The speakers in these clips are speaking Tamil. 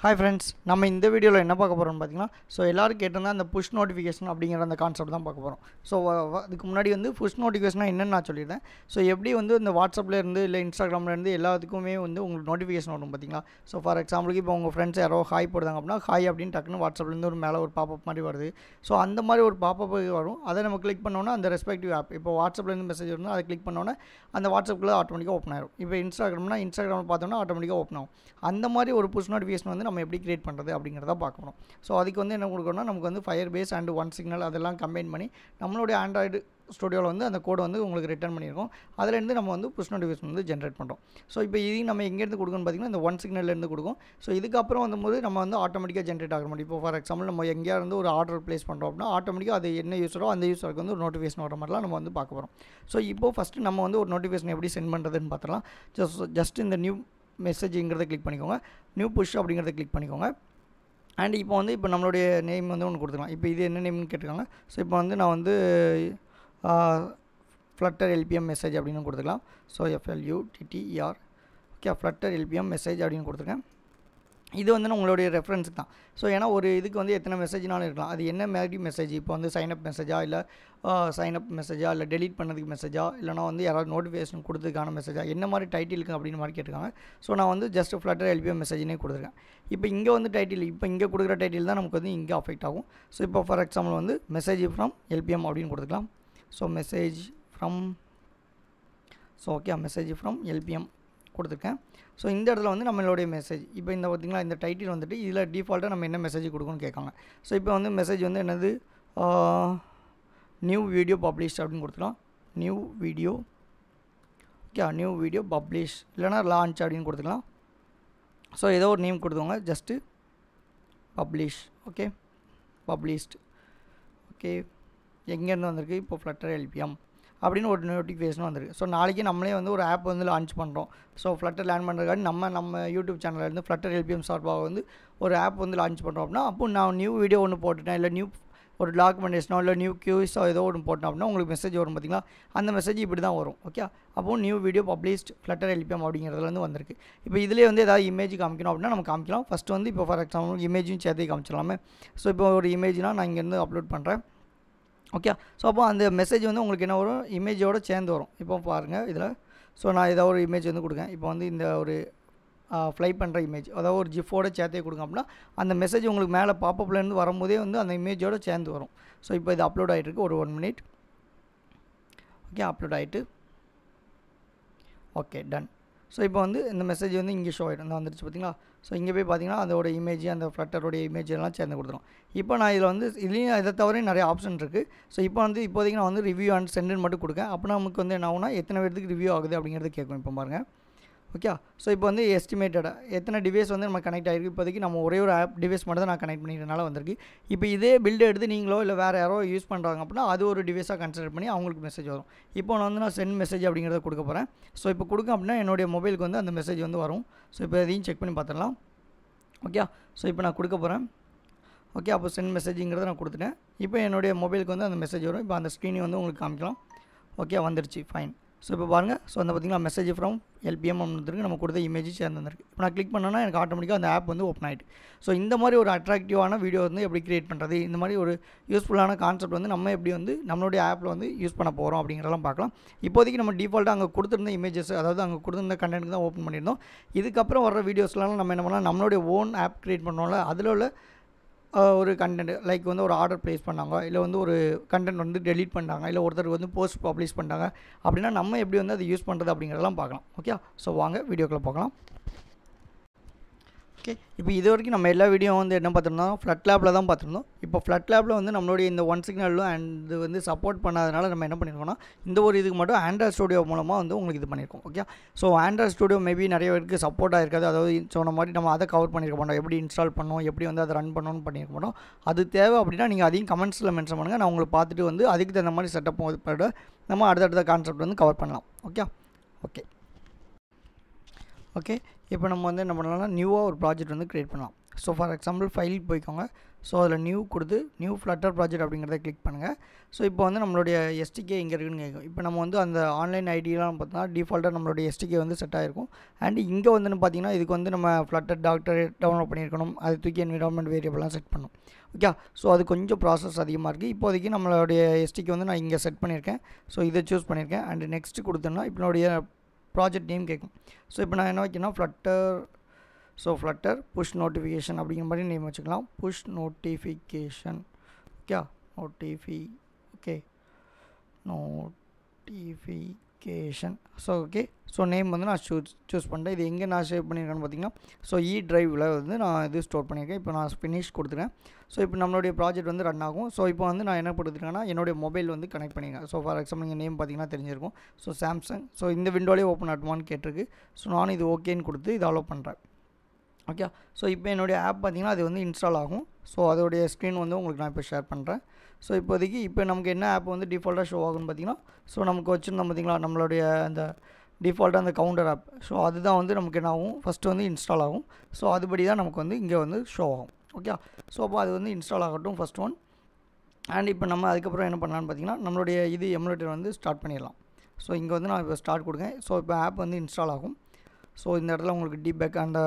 ஹாய் ஃப்ரெண்ட்ஸ், நம்ம இந்த வீடியோவில் என்ன பார்க்க போகிறோம்னு பார்த்தீங்கன்னா, எல்லோரும் கேட்டிருந்தா அந்த புஷ் நோட்டிஃபிகேஷன் அப்படிங்கிற அந்த கான்செப்ட் தான் பார்க்க போகிறோம். அதுக்கு முன்னாடி புஷ் நோட்டிஃபிகேஷனாக என்னென்னு நான் சொல்லியிருந்தேன். எப்படி இந்த வாட்ஸ்அப்பில் இருந்து இல்லை இன்ஸ்டாகிராம்லேருந்து எல்லாத்துக்குமே உங்களுக்கு நோட்டிஃபிகேஷன் வரும் பார்த்தீங்களா. ஃபார் எக்ஸாம்பிளுக்கு இப்போ உங்கள் ஃப்ரெண்ட்ஸ் யாரோ ஹாய் போடுறாங்க அப்படின்னா ஹாய் அப்படின்னு டக்குன்னு வாட்ஸ்அப்லேருந்து ஒரு மேலே ஒரு பாப்பப் மாதிரி வருது. அந்த மாதிரி ஒரு பாப்பப் வரும். அதை நம்ம கிளிக் பண்ணோன்னா அந்த ரெஸ்பெக்டிவ் ஆப் இப்போ வாட்ஸ்அப்லேருந்து மெசேஜ் வரும்னா அதை கிளிக் பண்ணோன்னா அந்த வாட்ஸ்அப்பில் ஆட்டோமேட்டிக்காக ஓப்பன் ஆகிடும். இப்போ இன்ஸ்டாகிராமில் பார்த்தோம்னா ஆட்டோமேட்டிக்காக ஓப்பன் ஆகும். அந்த மாதிரி ஒரு புஷ் நோட்டிஃபிகேஷன் நம்ம எப்படி கிரியேட் பண்ணுறது அப்படிங்கிறத பார்க்கணும். அதுக்கு என்ன கொடுக்கணும்னா நமக்கு Firebase அண்ட் OneSignal அதெல்லாம் கம்பைன் பண்ணி நம்மளுடைய ஆண்ட்ராய்டு ஸ்டுடியோவில் அந்த கோடை உங்களுக்கு ரிட்டர்ன் பண்ணியிருக்கோம். அதிலேருந்து நம்ம புஷ் நோட்டிஃபிகேஷன் ஜென்ரேட் பண்ணுறோம். இப்போ இதையும் நம்ம எங்கேருந்து கொடுக்கணும்னு பார்த்தீங்கன்னா இந்த OneSignalலேருந்து கொடுக்கும். இதுக்கப்புறம் வரும்போது நம்ம ஆட்டோமேட்டிக்காக ஜென்ரேட் ஆக முடியும். இப்போ ஃபார் எக்ஸாம்பிள் நம்ம எங்கேயா இருந்து ஒரு ஆர்டர் ப்ளேஸ் பண்ணுறோம் அப்படின்னா ஆட்டோமேட்டிக்காக அது என்ன யூஸரோ அந்த யூஸருக்கு ஒரு நோட்டிஃபிகேஷன் வர மாதிரிலாம் நம்ம பார்க்க போகிறோம். இப்போ ஃபஸ்ட்டு நம்ம ஒரு நோட்டிஃபிகேஷன் எப்படி சென்ட் பண்ணுறதுன்னு பார்த்துலாம். ஜஸ்ட் இந்த நியூ மெசேஜுங்கிறத கிளிக் பண்ணிக்கோங்க. நியூ புஷ் அப்படிங்கிறத கிளிக் பண்ணிக்கோங்க. அண்ட் இப்போ நம்மளுடைய நேம் ஒன்று கொடுத்துக்கலாம். இப்போ இது என்ன நேம்னு கேட்டிருக்காங்க. இப்போ நான் Flutter LPM மெசேஜ் அப்படின்னு கொடுத்துக்கலாம். FLUTTER okay Flutter LPM message அப்படின்னு கொடுத்துருக்கேன். இது உங்களுடைய ரெஃபரன்ஸுக்கு தான். ஏன்னா ஒரு இதுக்கு எத்தனை மெசேஜ்னாலும் இருக்கலாம். அது என்ன மாதிரி மெசேஜ் இப்போ சைனப் மெசேஜா இல்லை சைனப் மெசேஜா இல்லை டெலீட் பண்ணதுக்கு மெசேஜா இல்லைனா யாராவது நோட்டிஃபிகேஷன் கொடுத்ததுக்கான மெசேஜா என்ன மாதிரி டைட்டிலுக்கு அப்படின்னு மாதிரி கேட்டிருக்காங்க. நான் ஜஸ்ட் Flutter LPM மெசேஜ்னே கொடுத்துருக்கேன். இப்போ இங்கே டைட்டில் இப்போ இங்கே கொடுக்குற டைட்டில் தான் நமக்கு இங்கே அஃபெக்ட் ஆகும். இப்போ for example message from LPM அப்படின்னு கொடுத்துக்கலாம். Message from okay message from LPM கொடுத்துருக்கேன். இந்த இடத்துல நம்மளுடைய மெசேஜ் இப்போ இந்த பார்த்திங்களா இந்த டைட்டில் இதில் டிஃபால்ட்டாக நம்ம என்ன மெசேஜ் கொடுக்கணும்னு கேட்காங்க. இப்போ மெசேஜ் என்னது நியூ வீடியோ பப்ளிஷ் அப்படின்னு கொடுத்துக்கலாம். New video okay new video publish இல்லைனா லான்ச் அப்படின்னு கொடுத்துக்கலாம். ஏதோ ஒரு நேம் கொடுத்துக்கோங்க. Just publish okay published okay எங்கேருந்து வந்திருக்கு இப்போ Flutter LPM அப்படின்னு ஒரு நோட்டிஃபிகேஷன் வந்திருக்கு. நாளைக்கு நம்மளே ஒரு ஆப் லான்ச் பண்ணுறோம். Flutter லேர்ன் பண்ணுறதுக்காக நம்ம யூடியூப் சேனல்லேருந்து Flutter LPM சார்பாக ஒரு ஆப் லான்ச் பண்ணுறோம் அப்படின்னா அப்போ நான் நியூ வீடியோ ஒன்று போட்டுட்டேன் இல்லை நியூ ஒரு டாக்குமெண்டேஷனோ இல்லை நியூ கியூஸோ ஏதோ ஒன்று போட்டோம் அப்படின்னா உங்களுக்கு மெசேஜ் வரும் பார்த்திங்களா. அந்த மெசேஜ் இப்படி தான் வரும். ஓகே அப்போது new video published Flutter LPM அப்படிங்கிறதுலேருந்து வந்திருக்கு. இப்போ இதிலே ஏதாவது இமேஜ் காமிக்கணும் அப்படின்னா நம்ம காமிக்கலாம். ஃபஸ்ட்டு இப்போ ஃபார் எக்ஸாம்பிள் இமேஜும் சேர்த்து காமிச்சிடலாமே. இப்போ ஒரு இமேஜ்னால் நான் இங்கேருந்து அப்லோட் பண்ணுறேன். ஓகே அப்போ அந்த மெசேஜ் உங்களுக்கு என்ன வரும் இமேஜோடு சேர்ந்து வரும். இப்போ பாருங்கள் இதில் நான் ஏதாவது ஒரு இமேஜ் கொடுக்கேன். இப்போ இந்த ஒரு ஃப்ளை பண்ணுற இமேஜ் அதாவது ஒரு ஜிஃபோட சேர்த்தே கொடுங்க அப்படின்னா அந்த மெசேஜ் உங்களுக்கு மேலே பாப்பப்லேருந்து வரும்போதே அந்த இமேஜோடு சேர்ந்து வரும். இப்போ இது அப்லோட் ஆகிட்டு இருக்குது ஒரு 1 மினிட். ஓகே அப்லோட் ஆகிட்டு ஓகே டன். இப்போ இந்த மெசேஜ் இங்கே ஷோ ஆகிடும் வந்துருச்சு பார்த்தீங்களா. இங்கே போய் பார்த்தீங்கன்னா அதோட இமேஜ் அந்த ஃப்ளட்டருடைய இமேஜ் எல்லாம் சேர்ந்து கொடுத்துரும். இப்போ நான் இதில் இதுலேயும் இதை தவிர நிறைய ஆப்ஷன் இருக்குது. இப்போ இப்போதைக்கு நான் ரிவ்யூ அண்ட் சென்டுன்னு மட்டும் கொடுக்கேன். அப்போ நமக்கு என்ன ஆகுனா எத்தனை பேருக்கு ரிவ்யூ ஆகுது அப்படிங்கிறது கேட்கும். இப்போ பாருங்கள் ஓகே இப்போ எஸ்டிமேட்டடாக எத்தனை டிவைஸ் நம்ம கனெக்ட் ஆகிருக்கு. இப்போதைக்கு நம்ம ஒரே ஒரு ஆப் டிவைஸ் மட்டும் தான் நான் கனெக்ட் பண்ணிக்கிறதுனால வந்திருக்கு. இப்போ இதே பில்டு எடுத்து நீங்களோ இல்லை வேறு யாரோ யூஸ் பண்ணுறாங்க அப்படின்னா அது ஒரு டிவைஸாக கன்சிடர் பண்ணி அவங்களுக்கு மெசேஜ் வரும். இப்போ நான் சென்ட் மெசேஜ் அப்படிங்கிறத கொடுக்க போகிறேன். இப்போ கொடுக்க அப்படின்னா என்னுடைய மொபைலுக்கு அந்த மெசேஜ் வரும். இப்போ இதையும் செக் பண்ணி பார்த்துடலாம். ஓகே இப்போ நான் கொடுக்க போகிறேன். ஓகே அப்போ சென்ட் மெசேஜுங்கிறத நான் கொடுத்துட்டேன். இப்போ என்னுடைய மொபைலுக்கு அந்த மெசேஜ் வரும். இப்போ அந்த ஸ்க்ரீனை உங்களுக்கு காமிக்கலாம். ஓகே வந்துருச்சு ஃபைன். இப்போ பாருங்கள் பார்த்திங்களா மெசேஜ் ஃப்ரம் LPM வந்துருக்கு. நம்ம கொடுத்த இமேஜ் சேர்ந்து வந்துருக்கு. இப்போ நான் கிளிக் பண்ணோன்னா எனக்கு ஆட்டோமேட்டிக்காக அந்த ஆப் ஓப்பன் ஆகிட்டு. இந்த மாதிரி ஒரு அட்ராக்டிவான வீடியோ எப்படி கிரியேட் பண்ணுறது இந்த மாதிரி ஒரு யூஸ்ஃபுல்லான கான்செப்ட் நம்ம எப்படி நம்மளுடைய ஆப்பில் யூஸ் பண்ண போகிறோம் அப்படிங்கிறதெல்லாம் பார்க்கலாம். இப்போதைக்கு நம்ம டிஃபால்ட்டாக அங்கே கொடுத்துருந்த இமேஜஸ் அதாவது அங்கே கொடுத்துருந்த கண்டென்ட் தான் ஓப்பன் பண்ணியிருந்தோம். இதுக்கப்புறம் வர வீடியோஸ்லாம் நம்ம என்ன பண்ணலாம் நம்மளுடைய ஓன் ஆப் கிரியேட் பண்ணோம்ல அதில் உள்ள ஒரு கண்டென்ட் லைக் ஒரு ஆர்டர் ப்ளேஸ் பண்ணாங்க இல்லை ஒரு கண்டென்ட் டெலீட் பண்ணாங்க இல்லை ஒருத்தர் போஸ்ட் பப்ளிஷ் பண்ணாங்க அப்படின்னா நம்ம எப்படி அதை யூஸ் பண்ணுறது அப்படிங்கிறதெல்லாம் பார்க்கலாம். ஓகே வாங்க வீடியோக்குள்ளே பார்க்கலாம். ஓகே இப்போ இது வரைக்கும் நம்ம எல்லா வீடியோ என்ன பார்த்துருந்தோம் FluttLabல தான் பார்த்துருந்தோம். இப்போ FluttLabல நம்மளுடைய இந்த OneSignalலும் அண்ட் இது சப்போர்ட் பண்ணாதனால நம்ம என்ன பண்ணியிருக்கோம்னா இந்த ஒரு இதுக்கு மட்டும் ஆண்ட்ராய்ட் ஸ்டுடியோ மூலமாக உங்களுக்கு இது பண்ணியிருக்கோம். ஓகே ஆண்ட்ராய்ட் ஸ்டுடியோ மேபி நிறைய பேருக்கு சப்போர்ட் ஆகிருக்காது. அதாவது சொன்ன மாதிரி நம்ம அதை கவர் பண்ணியிருக்க மாட்டோம். எப்படி இன்ஸ்டால் பண்ணோம் எப்படி அதை ரன் பண்ணணும்னு பண்ணியிருக்க மாட்டோம். அது தேவை அப்படின்னா நீங்கள் அதையும் கமெண்ட்ஸில் மென்ஷன் பண்ணுங்கள். நான் உங்களுக்கு பார்த்துட்டு அதுக்கு தகுந்த மாதிரி செட்டப் போட நம்ம அடுத்தடுத்த கான்செப்ட் கவர் பண்ணலாம். ஓகே ஓகே ஓகே இப்போ நம்ம என்ன பண்ணலாம்னா நியூவாக ஒரு ப்ராஜெக்ட் கிரியேட் பண்ணலாம். ஸோ ஃபார் எக்ஸாம்பிள் ஃபைல் போய்க்கோங்க. ஸோ அதில் நியூ கொடுத்து நியூ ஃப்ளட்டர் ப்ராஜெக்ட் அப்படிங்கிறத கிளிக் பண்ணுங்கள். ஸோ இப்போ வந்து நம்மளுடைய எஸ்டிகே எங்கே இருக்குன்னு கேட்கும். இப்போ நம்ம வந்து அந்த ஆன்லைன் ஐடியெலாம் பார்த்தோம்னா டிஃபால்ட்டாக நம்மளுடைய எஸ்டிகே வந்து செட் ஆகிருக்கும். அண்ட் இங்கே வந்து பார்த்தீங்கன்னா இதுக்கு வந்து நம்ம ஃப்ளட்டர் டாக்டர் டவுன்லோட் பண்ணியிருக்கணும். அது தூக்கி என்விரான்மெண்ட் வேரியபிள்லாம் செட் பண்ணணும். ஓகே, ஸோ அது கொஞ்சம் ப்ராசஸ் அதிகமாக இருக்குது. இப்போதைக்கு நம்மளுடைய எஸ்டிகே வந்து நான் இங்கே செட் பண்ணியிருக்கேன். ஸோ இதை சூஸ் பண்ணியிருக்கேன். அண்ட் நெக்ஸ்ட்டு கொடுத்தோன்னா இப்போ என்னுடைய ப்ராஜெக்ட் நேம் கேட்கும். ஸோ இப்போ நான் என்ன வைக்கணும், ஃப்ளட்டர் புஷ் நோட்டிஃபிகேஷன் அப்படிங்கிற மாதிரி நேம் வச்சுக்கலாம். Push notification. Okay, notification. So okay, so name வந்து நான் சூஸ் பண்ணிட்டேன். இது எங்கே நான் சேவ் பண்ணியிருக்கேன்னு பார்த்தீங்கன்னா, ஸோ டிரைவில் வந்து நான் இது ஸ்டோர் பண்ணியிருக்கேன். இப்போ நான் ஃபினிஷ் கொடுத்துருக்கேன். ஸோ இப்போ நம்மளுடைய ப்ராஜெக்ட் வந்து ரன் ஆகும். ஸோ இப்போ வந்து நான் என்ன கொடுத்துருக்கேன்னா என்னுடைய மொபைல் வந்து கனெக்ட் பண்ணியிருக்கேன். ஸோ ஃபார் எக்ஸாம்பிள் நீங்கள் நேம் பார்த்தீங்கன்னா தெரிஞ்சிருக்கும். So Samsung. ஸோ இந்த விண்டோலேயே ஓப்பன் ஆகுமான்னு கேட்டிருக்கு. ஸோ நானும் இது ஓகேன்னு கொடுத்து இதை அலோவ் பண்ணுறேன். ஓகே, ஸோ இப்போ என்னுடைய ஆப் பார்த்திங்கன்னா அது வந்து இன்ஸ்டால் ஆகும். ஸோ அதோடைய ஸ்க்ரீன் வந்து உங்களுக்கு நான் இப்போ ஷேர் பண்ணுறேன். ஸோ இப்போதைக்கு இப்போ நமக்கு என்ன ஆப் வந்து டிஃபால்ட்டாக ஷோ ஆகும்னு பார்த்திங்கன்னா, ஸோ நமக்கு வச்சுருந்தோம் பார்த்திங்களா நம்மளுடைய அந்த டிஃபால்ட்டாக அந்த கவுண்டர் ஆப். ஸோ அதுதான் வந்து நமக்கு என்ன ஆகும், ஃபஸ்ட்டு வந்து இன்ஸ்டால் ஆகும். ஸோ அதுபடி தான் நமக்கு வந்து இங்கே வந்து ஷோ ஆகும். ஓகே, ஸோ அப்போ அது வந்து இன்ஸ்டால் ஆகட்டும் ஃபஸ்ட் ஒன். அண்ட் இப்போ நம்ம அதுக்கப்புறம் என்ன பண்ணலான்னு பார்த்திங்கன்னா நம்மளுடைய இது எமுலேட்டர் வந்து ஸ்டார்ட் பண்ணிடலாம். ஸோ இங்கே வந்து நான் இப்போ ஸ்டார்ட் கொடுக்கேன். ஸோ இப்போ ஆப் வந்து இன்ஸ்டால் ஆகும். ஸோ இந்த இடத்துல உங்களுக்கு டீபேக் அந்த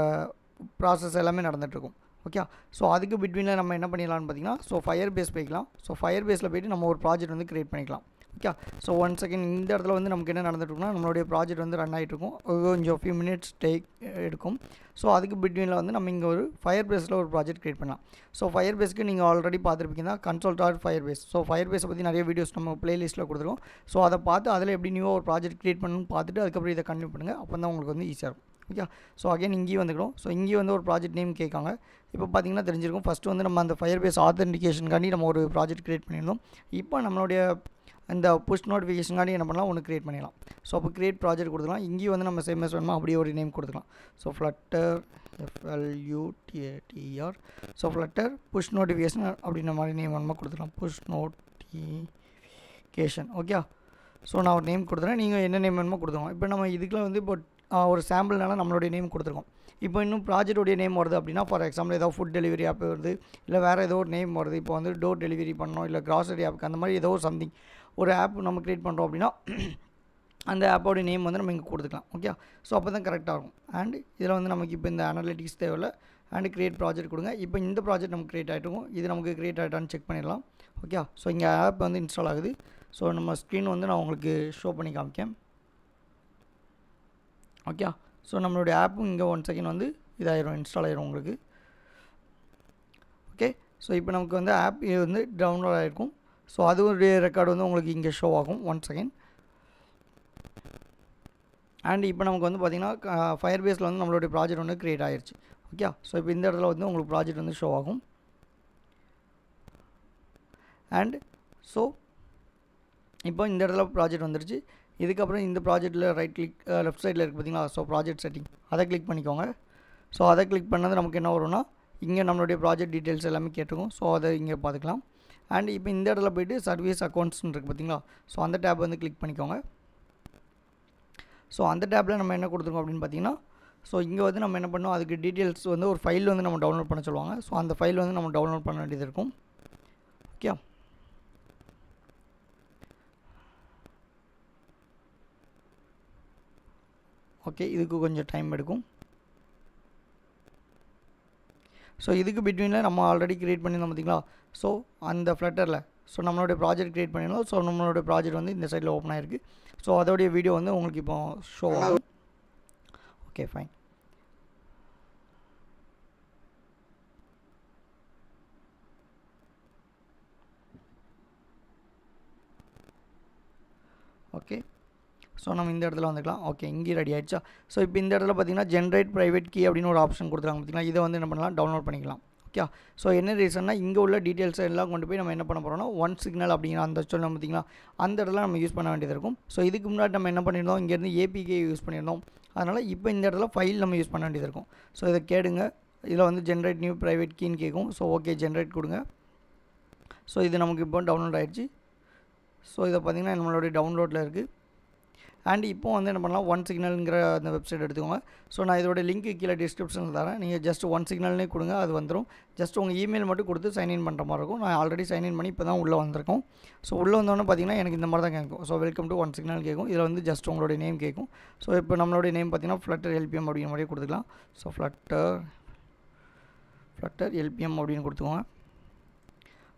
ப்ராசஸ் எல்லாமே நடந்துகிட்ருக்கும். ஓகே, ஸோ அதுக்கு பிட்வீனில் நம்ம என்ன பண்ணிடலாம்னு பார்த்தீங்கன்னா, ஸோ ஃபயர் பேஸ் போய்க்கலாம். ஸோ ஃபயர் பேஸில் போய்ட்டு நம்ம ஒரு ப்ராஜெக்ட் வந்து க்ரியேட் பண்ணிக்கலாம். ஓகே, ஸோ 1 செகண்ட் இந்த இடத்துல வந்து நமக்கு என்ன நடந்துட்டுருக்குன்னா நம்மளுடைய ப்ராஜெக்ட் வந்து ரன் ஆகிட்ருக்கும். கொஞ்சம் ஃபியூ மினிட்ஸ் எடுக்கும். ஸோ அதுக்கு பிட்வீனில் வந்து நம்ம இங்கே ஒரு ஃபயர் பேஸில் ஒரு ப்ராஜெக்ட் க்ரியேட் பண்ணலாம். ஸோ ஃபயர் பேஸ்க்கு நீங்கள் ஆல்ரெடி பார்த்துருப்பீங்கன்னா Console.Firebase பேஸ். ஸோ ஃபயர் பேஸை பற்றி நிறைய வீடியோஸ் நம்ம ப்ளேலிஸ்ட்டில் கொடுத்துருக்கோம். ஸோ அதை பார்த்து அதில் எப்படி நியூவாக ஒரு ப்ராஜெக்ட் க்ரியேட் பண்ணணும்னு பார்த்துட்டு அதுக்கப்புறம் இதை கண்டினியூ பண்ணுங்கள். அப்போ தான் உங்களுக்கு வந்து ஈஸியாக இருக்கும். ஓகே, ஸோ அகைன் இங்கேயும் வந்துக்கிறோம். ஸோ இங்கேயும் வந்து ஒரு ப்ராஜெக்ட் நேம் கேட்காங்க. இப்போ பார்த்தீங்கன்னா தெரிஞ்சிருக்கும். ஃபஸ்ட்டு வந்து நம்ம அந்த ஃபயர் பேஸ் ஆத்தென்டிகேஷனுக்காண்டி நம்ம ஒரு ப்ராஜெக்ட் க்ரியேட் பண்ணியிருந்தோம். இப்போ நம்மளுடைய இந்த புஷ் நோட்டிஃபிகேஷனுக்காண்டி என்ன பண்ணலாம், ஒன்று க்ரியேட் பண்ணிடலாம். ஸோ அப்போ க்ரியேட் ப்ராஜெக்ட் கொடுத்துக்கலாம். இங்கேயும் வந்து நம்ம சேம் வேணுமா அப்படியே ஒரு நேம் கொடுத்துக்கலாம். So flutter FLUTTR. So flutter push notification அப்படின்ற மாதிரி நேம் வேணுமா கொடுத்துக்கலாம். Push notification. ஓகே, ஸோ நான் ஒரு நேம் கொடுத்துறேன். நீங்கள் என்ன நேம் வேணுமோ கொடுத்துருவோம். இப்போ நம்ம இதுக்குலாம் வந்து இப்போ ஒரு சாம்பிள்னால நம்மளுடைய நேம் கொடுத்துருக்கோம். இப்போ இன்னும் ப்ராஜெக்டோடைய நேம் வருது அப்படின்னா, ஃபார் எக்ஸாம்பிள் ஏதோ ஃபுட் டெலிவரி ஆப் வருது, இல்லை வேறு ஏதோ ஒரு நேம் வருது. இப்போ வந்து டோர் டெலிவரி பண்ணோம், இல்லை கிராசரி ஆப்புக்கு அந்த மாதிரி ஏதோ ஒரு சம்திங் ஒரு ஆப் நம்ம க்ரியேட் பண்ணுறோம் அப்படின்னா அந்த ஆப்போடைய நேம் வந்து நம்ம இங்கே கொடுத்துக்கலாம். ஓகே, ஸோ அப்போ தான் கரெக்டாக இருக்கும். அண்ட் இதில் வந்து நமக்கு இப்போ இந்த அனலிட்டிக்ஸ் தேவையில்லை. அண்ட் க்ரியேட் ப்ராஜெக்ட் கொடுங்க. இப்போ இந்த ப்ராஜெக்ட் நமக்கு க்ரியேட் ஆகிட்ருக்கும். இது நமக்கு க்ரியேட் ஆகிட்டான்னு செக் பண்ணிடலாம். ஓகே, ஸோ இங்கே ஆப் வந்து இன்ஸ்டால் ஆகுது. ஸோ நம்ம ஸ்க்ரீன் வந்து நான் உங்களுக்கு ஷோ பண்ணி காமிக்கேன். ஓகே, ஸோ நம்மளுடைய ஆப்பும் இங்கே 1 செகண்ட் வந்து இதாயிரும், இன்ஸ்டால் ஆயிரும் உங்களுக்கு. ஓகே, ஸோ இப்போ நமக்கு வந்து ஆப் வந்து டவுன்லோட் ஆகிருக்கும். ஸோ அதோடைய ரெக்கார்டு வந்து உங்களுக்கு இங்கே ஷோ ஆகும். 1 செகண்ட். அண்ட் இப்போ நமக்கு வந்து பார்த்திங்கன்னா ஃபயர் பேஸில் வந்து நம்மளுடைய ப்ராஜெக்ட் வந்து க்ரியேட் ஆகிருச்சு. ஓகே, ஸோ இப்போ இந்த இடத்துல வந்து உங்களுக்கு ப்ராஜெக்ட் வந்து ஷோ ஆகும். அண்ட் ஸோ இப்போ இந்த இடத்துல ப்ராஜெக்ட் வந்துருச்சு. இதுக்கப்புறம் இந்த ப்ராஜெக்ட்டில் ரைட் கிளிக் லெஃப்ட் சைடில் இருக்குது பார்த்திங்களா. ஸோ ப்ராஜெக்ட் செட்டிங் அதை கிளிக் பண்ணிக்கோங்க. ஸோ அதை கிளிக் பண்ணது நமக்கு என்ன வரும்னா இங்கே நம்மளுடைய ப்ராஜெக்ட் டீட்டெயில்ஸ் எல்லாமே கேட்டிருக்கும். ஸோ அதை இங்கே பார்த்துக்கலாம். அண்ட் இப்போ இந்த இடத்துல போய்ட்டு சர்வீஸ் அக்கௌண்ட்ஸ்னு இருக்குது பார்த்திங்களா. ஸோ அந்த டேப் வந்து கிளிக் பண்ணிக்கோங்க. ஸோ அந்த டேப்பில் நம்ம என்ன கொடுத்துருக்கோம் அப்படின்னு பார்த்தீங்கன்னா, ஸோ இங்கே வந்து நம்ம என்ன பண்ணோம், அதுக்கு டீட்டெயில்ஸ் வந்து ஒரு ஃபைல் வந்து நம்ம டவுன்லோட் பண்ண சொல்லுவாங்க. ஸோ அந்த ஃபைல் வந்து நம்ம டவுன்லோட் பண்ண வேண்டியது இருக்கும். ஓகே, ஓகே, இதுக்கு கொஞ்சம் டைம் எடுக்கும். ஸோ இதுக்கு பிட்வீனில் நம்ம ஆல்ரெடி க்ரியேட் பண்ணியிருந்தோம் பார்த்திங்களா. ஸோ அந்த ஃப்ளட்டரில் ஸோ நம்மளுடைய ப்ராஜெக்ட் க்ரியேட் பண்ணியிருந்தோம். ஸோ நம்மளுடைய ப்ராஜெக்ட் வந்து இந்த சைடில் ஓப்பன் ஆகிருக்கு. ஸோ அதோடைய வீடியோ வந்து உங்களுக்கு இப்போ ஷோ ஆகும். Okay, fine. ஓகே, ஸோ நம்ம இந்த இடத்துல வந்துக்கலாம். ஓகே, இங்கே ரெடி ஆகிடுச்சா. ஸோ இப்போ இந்த இடத்துல பார்த்தீங்கன்னா ஜென்ரேட் ப்ரைவேட் கீ அப்படின்னு ஒரு ஆப்ஷன் கொடுத்துருக்காங்க பார்த்தீங்களா. இதை வந்து என்ன பண்ணலாம், டவுன்லோட் பண்ணிக்கலாம். ஓகே, ஸோ என்ன ரீசன்னா இங்கே உள்ள டீட்டெயில்ஸ் எல்லாம் கொண்டு போய் நம்ம என்ன பண்ண போகிறோம்னா ஒன் சிக்னல் அப்படிங்கிற அந்த சொன்ன பார்த்திங்களா, அந்த இடத்துல நம்ம யூஸ் பண்ண வேண்டியது இருக்கும். ஸோ இதுக்கு முன்னாடி நம்ம என்ன பண்ணியிருந்தோம், இங்கேருந்து ஏபிகே யூஸ் பண்ணியிருந்தோம். அதனால் இப்போ இந்த இடத்துல ஃபைல் நம்ம யூஸ் பண்ண வேண்டியது இருக்கும். ஸோ இதை கேடுங்க. இதில் வந்து ஜென்ரேட் நியூ ப்ரைவேட் கீன்னு கேட்கும். ஸோ ஓகே, ஜென்ரேட் கொடுங்க. ஸோ இது நமக்கு இப்போ டவுன்லோட் ஆகிடுச்சு. ஸோ இதை பார்த்திங்கன்னா நம்மளுடைய டவுன்லோடில் இருக்குது. அண்ட் இப்போ வந்து என்ன பண்ணலாம், ஒன் சிக்னல்ங்கிற அந்த வெப்சைட் எடுத்துக்கோங்க. ஸோ நான் இதோட லிங்க் கீழே டிஸ்கிரிப்ஷனில் தரேன். நீங்கள் ஜஸ்ட் ஒன் சிக்னல்னே கொடுங்க, அது வந்துடும். ஜஸ்ட் உங்கள் இமெயில் மட்டும் கொடுத்து சைன்இன் பண்ணுற மாதிரி இருக்கும். நான் ஆல்ரெடி சைன்இன் பண்ணி இப்போ தான் உள்ளே வந்திருக்கோம். ஸோ உள்ளே வந்தோடனே பார்த்தீங்கன்னா எனக்கு இந்த மாதிரி தான் கேட்கும். So welcome to one signal கேட்கும். இதில் வந்து ஜஸ்ட் உங்களுடைய நேம் கேட்கும். ஸோ இப்போ நம்மளுடைய நேம் பார்த்தீங்கன்னா Flutter LPM அப்படிங்கிற மாதிரியே கொடுத்துக்கலாம். ஸோ Flutter LPM அப்படின்னு கொடுத்துக்கோங்க.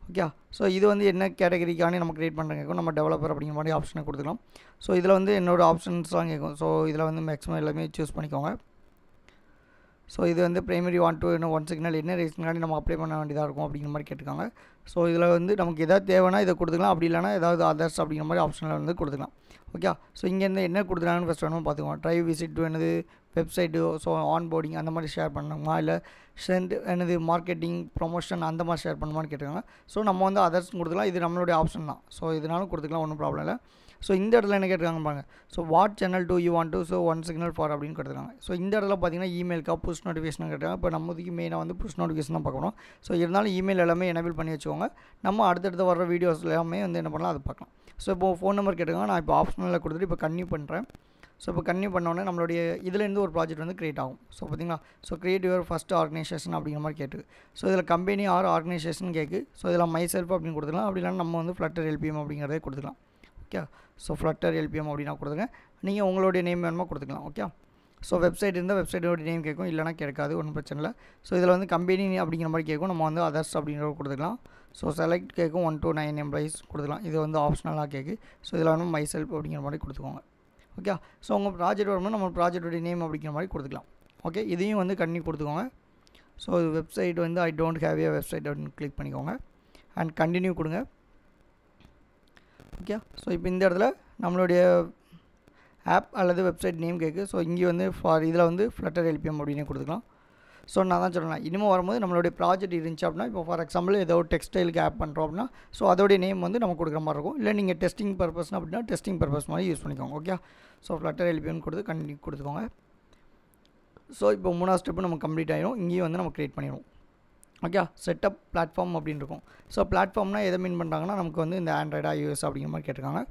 ஓகே. ஸோ இது வந்து என்ன கேட்டகரிக்கானே நம்ம க்ரியேட் பண்ணுறேன் கேட்கும். நம்ம டெவலப்பர் அப்படிங்கிற மாதிரி ஆப்ஷனை கொடுத்துக்கலாம். ஸோ இதில் வந்து என்னோடய ஆப்ஷன்ஸ்லாம் கேட்கும். ஸோ இதில் வந்து மேக்ஸிமம் எல்லாமே சூஸ் பண்ணிக்கோங்க. ஸோ இது வந்து பிரைமரி வாண்ட் டு இன்னும் ஒன் சிக்னல் என்ன ரீசனுக்காண்டி நம்ம அப்ளை பண்ண வேண்டியதாக இருக்கும் அப்படிங்கிற மாதிரி கேட்டுக்காங்க. ஸோ இதில் வந்து நமக்கு எதாவது தேவைன்னா இதை கொடுத்துக்கலாம், அப்படி இல்லைனா ஏதாவது அதர்ஸ் அப்படிங்கிற மாதிரி ஆப்ஷனில் வந்து கொடுத்துக்கலாம். ஓகே. ஸோ இங்கேருந்து என்ன கொடுத்துருக்காங்கன்னு ஃபஸ்ட் வேணும் பார்த்துக்கோங்க. ட்ரைவ் விசிட் என்னது, வெப்சைட்டு, ஸோ ஆன்போர்டிங் அந்த மாதிரி ஷேர் பண்ணணுமா, இல்லை சென்ட் என்னது மார்க்கெட்டிங் ப்ரொமோஷன் அந்த மாதிரி ஷேர் பண்ணணுமான்னு கேட்டுருக்காங்க. ஸோ நம்ம வந்து அதர்ஸ் கொடுத்துக்கலாம், இது நம்மளுடைய ஆப்ஷன் தான். ஸோ இதனாலும் கொடுத்துக்கலாம், ஒன்றும் ப்ராப்ளம் இல்லை. ஸோ இந்த இடத்துல என்ன கேட்டிருக்காங்க பாருங்க. So what channel do you want to so one signal for அப்படின்னு கேட்டிருக்காங்க. ஸோ இந்த இடத்துல பார்த்தீங்கன்னா இமெயிலுக்கா புஷ் நோட்டிஃபிகேஷன் கேட்டிருக்காங்க. இப்போ நம்மதுக்கு மெயினாக வந்து புஷ் நோட்டிஃபிகேஷன் தான் பார்க்கணும். ஸோ இருந்தாலும் இமெயில் எல்லாமே எனேபிள் பண்ணி வச்சுக்கோங்க. நம்ம அடுத்தடுத்து வர வீடியோஸ் எல்லாமே வந்து என்ன பண்ணலாம், அது பார்க்கலாம். ஸோ இப்போ ஃபோன் நம்பர் கேட்டிருக்காங்க. நான் இப்போ ஆப்ஷனில் கொடுத்துட்டு இப்போ கன்டினியூ பண்ணுறேன். ஸோ இப்போ கன்டினியூ பண்ணோடனே நம்மளுடைய இதுலேருந்து ஒரு ப்ராஜெக்ட் வந்து க்ரியேட் ஆகும். ஸோ பார்த்தீங்களா, so create your first organisation அப்படிங்கிற மாதிரி கேட்டு. ஸோ இதில் கம்பெனி ஆர் ஆர்கனைசேஷன் கேட்கு. ஸோ இதில் மை செல்ஃப் அப்படின்னு கொடுத்துக்கலாம். அப்படி இல்லைனா நம்ம வந்து Flutter LPM அப்படிங்கிறதே கொடுத்துக்கலாம். ஓகே. ஸோ Flutter LPM அப்படின்னா கொடுத்துங்க. நீங்கள் உங்களுடைய நேம் வேணுமா கொடுத்துக்கலாம். ஓகே. ஸோ வெப்சைட் இருந்தால் வெப்சைட்டோட நேம் கேட்கும், இல்லைனா கேட்காது, ஒன்றும் பிரச்சனை இல்லை. ஸோ இதில் வந்து கம்பெனி அப்படிங்கிற மாதிரி கேட்கும், நம்ம வந்து அதர்ஸ் அப்படிங்கிற கொடுத்துக்கலாம். ஸோ செலக்ட் கேட்கும் 1 to 9 எம்ப்ளாயிஸ் கொடுத்துக்கலாம். இது வந்து ஆப்ஷனலாக கேட்கு. ஸோ இதில் வந்து மை செல்ஃப் அப்படிங்கிற மாதிரி கொடுத்துக்கோங்க. ஓகே. ஸோ உங்கள் ப்ராஜெக்ட் வரும்போது நம்ம ப்ராஜெக்டோடைய நேம் அப்படிங்கிற மாதிரி கொடுத்துக்கலாம். ஓகே. இதையும் வந்து கண்டினியூ கொடுத்துக்கோங்க. ஸோ வெப்சைட் வந்து I don't have A website அப்படின்னு கிளிக் பண்ணிக்கோங்க அண்ட் கண்டினியூ கொடுங்க. ஓகே. ஸோ இப்போ இந்த இடத்துல நம்மளுடைய ஆப் அல்லது வெப்சைட் நேம் கேட்கு. ஸோ இங்கே வந்து இதில் வந்து Flutter LPM அப்படின்னு கொடுத்துக்கலாம். ஸோ நான் தான் சொல்லலாம், இனிமேல் வரும்போது நம்மளுடைய ப்ராஜெக்ட் இருந்துச்சு அப்படின்னா, இப்போ ஃபார் எக்ஸாம்பிள் ஏதோ ஒரு டெக்ஸ்டைலுக்கு ஆப் பண்ணுறோம் அப்படின்னா, ஸோ அதோடைய நேம் வந்து நம்ம கொடுக்குற மாதிரி இருக்கும். இல்லை நீங்கள் டெஸ்டிங் பர்பஸ்னா அப்படின்னா டெஸ்டிங் பர்பஸ் மாதிரி யூஸ் பண்ணிக்கோங்க. ஓகே. ஸோ Flutter LPM கொடுத்து கண்டினியூ கொடுத்துக்கோங்க. ஸோ இப்போ 3வது ஸ்டெப்பு நம்ம கம்ப்ளீட் ஆகிடும். இங்கேயும் வந்து நம்ம க்ரியேட் பண்ணிடுவோம். ஓகே. செட்டப் பிளாட்ஃபார்ம் அப்படின்னு இருக்கும். ஸோ பிளாட்ஃபார்ம்னா எதை மீன் பண்ணுறாங்கன்னா, நமக்கு வந்து இந்த ஆண்ட்ராய்டு iOS அப்படிங்கிற மாதிரி கேட்டிருக்காங்க.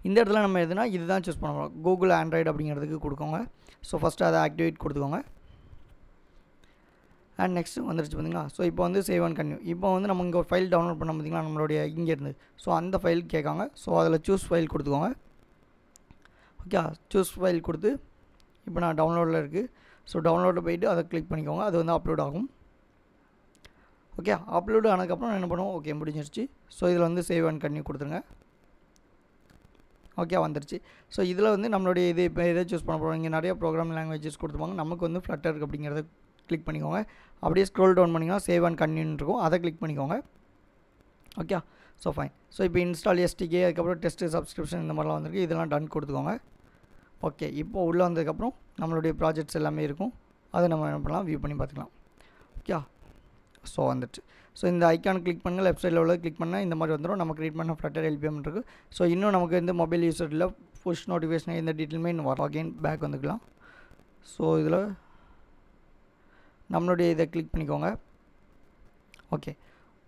இந்த இடத்துல நம்ம எதுனா இதுதான் சூஸ் பண்ண போகிறோம். கூகுள் ஆண்ட்ராய்டு அப்படிங்கிறதுக்கு கொடுக்கோங்க. ஸோ ஃபஸ்ட்டு அதை ஆக்டிவேட் கொடுத்துக்கோங்க. அண்ட் நெக்ஸ்ட்டு வந்துருச்சு பார்த்தீங்களா. ஸோ இப்போ வந்து சேவ் அண்ட் கன்டினியூ. இப்போ வந்து நம்ம இங்கே ஒரு ஃபைல் டவுன்லோட் பண்ண பார்த்தீங்களா நம்மளுடைய இங்கேருந்து. ஸோ அந்த ஃபைல் கேட்காங்க. ஸோ அதில் சூஸ் ஃபைல் கொடுத்துக்கோங்க. ஓகே. சூஸ் ஃபைல் கொடுத்து இப்போ நான் டவுன்லோடில் இருக்குது. ஸோ டவுன்லோடில் போய்ட்டு அதை கிளிக் பண்ணிக்கோங்க. அது வந்து அப்லோட் ஆகும். ஓகே. அப்லோடு ஆனதுக்கப்புறம் என்ன பண்ணுவோம், ஓகே முடிஞ்சிருச்சு. ஸோ இதில் வந்து சேவ் அண்ட் கன்டினியூ கொடுத்துருங்க. ஓகே வந்துருச்சு. ஸோ இதில் வந்து நம்மளுடைய இது இப்போ எதை சூஸ் பண்ண போகிறோம், இங்கே நிறைய ப்ரோக்ராமிங் லாங்குவேஜஸ் கொடுத்துருப்பாங்க. நமக்கு வந்து Flutter அப்படிங்கிறத கிளிக் பண்ணிக்கோங்க. அப்படியே ஸ்க்ரோல் டவுன் பண்ணிங்கன்னா சேவ் அண்ட் கன்டினியூ இருக்கும், அதை கிளிக் பண்ணிக்கோங்க. ஓகே. So fine. ஸோ இப்போ இன்ஸ்டால் SDK, அதுக்கப்புறம் டெஸ்ட்டு சப்ஸ்கிரிப்ஷன் இந்த மாதிரிலாம் வந்திருக்கு. இதெல்லாம் டன் கொடுத்துக்கோங்க. ஓகே. இப்போ உள்ளே வந்ததுக்கப்புறம் நம்மளுடைய ப்ராஜெக்ட்ஸ் எல்லாமே இருக்கும். அதை நம்ம என்ன பண்ணலாம், வியூ பண்ணி பார்த்துக்கலாம். ஓகே. ஸோ வந்துடுச்சு. ஸோ இந்த ஐக்கான் கிளிக் பண்ணுங்கள், லெஃப்ட் சைடில் உள்ள கிளிக் பண்ணால் இந்த மாதிரி வந்துடும். நம்ம க்ரியேட் பண்ண Flutter LPM இருக்குது. ஸோ இன்னும் நமக்கு இந்த மொபைல் யூஸரில் புஷ் நோட்டிஃபிகேஷன் இந்த டீட்டெயிலுமே இன்னும் வரும். அகெயின் பேக் வந்துக்கலாம். ஸோ இதில் நம்மளுடைய இதை கிளிக் பண்ணிக்கோங்க. ஓகே.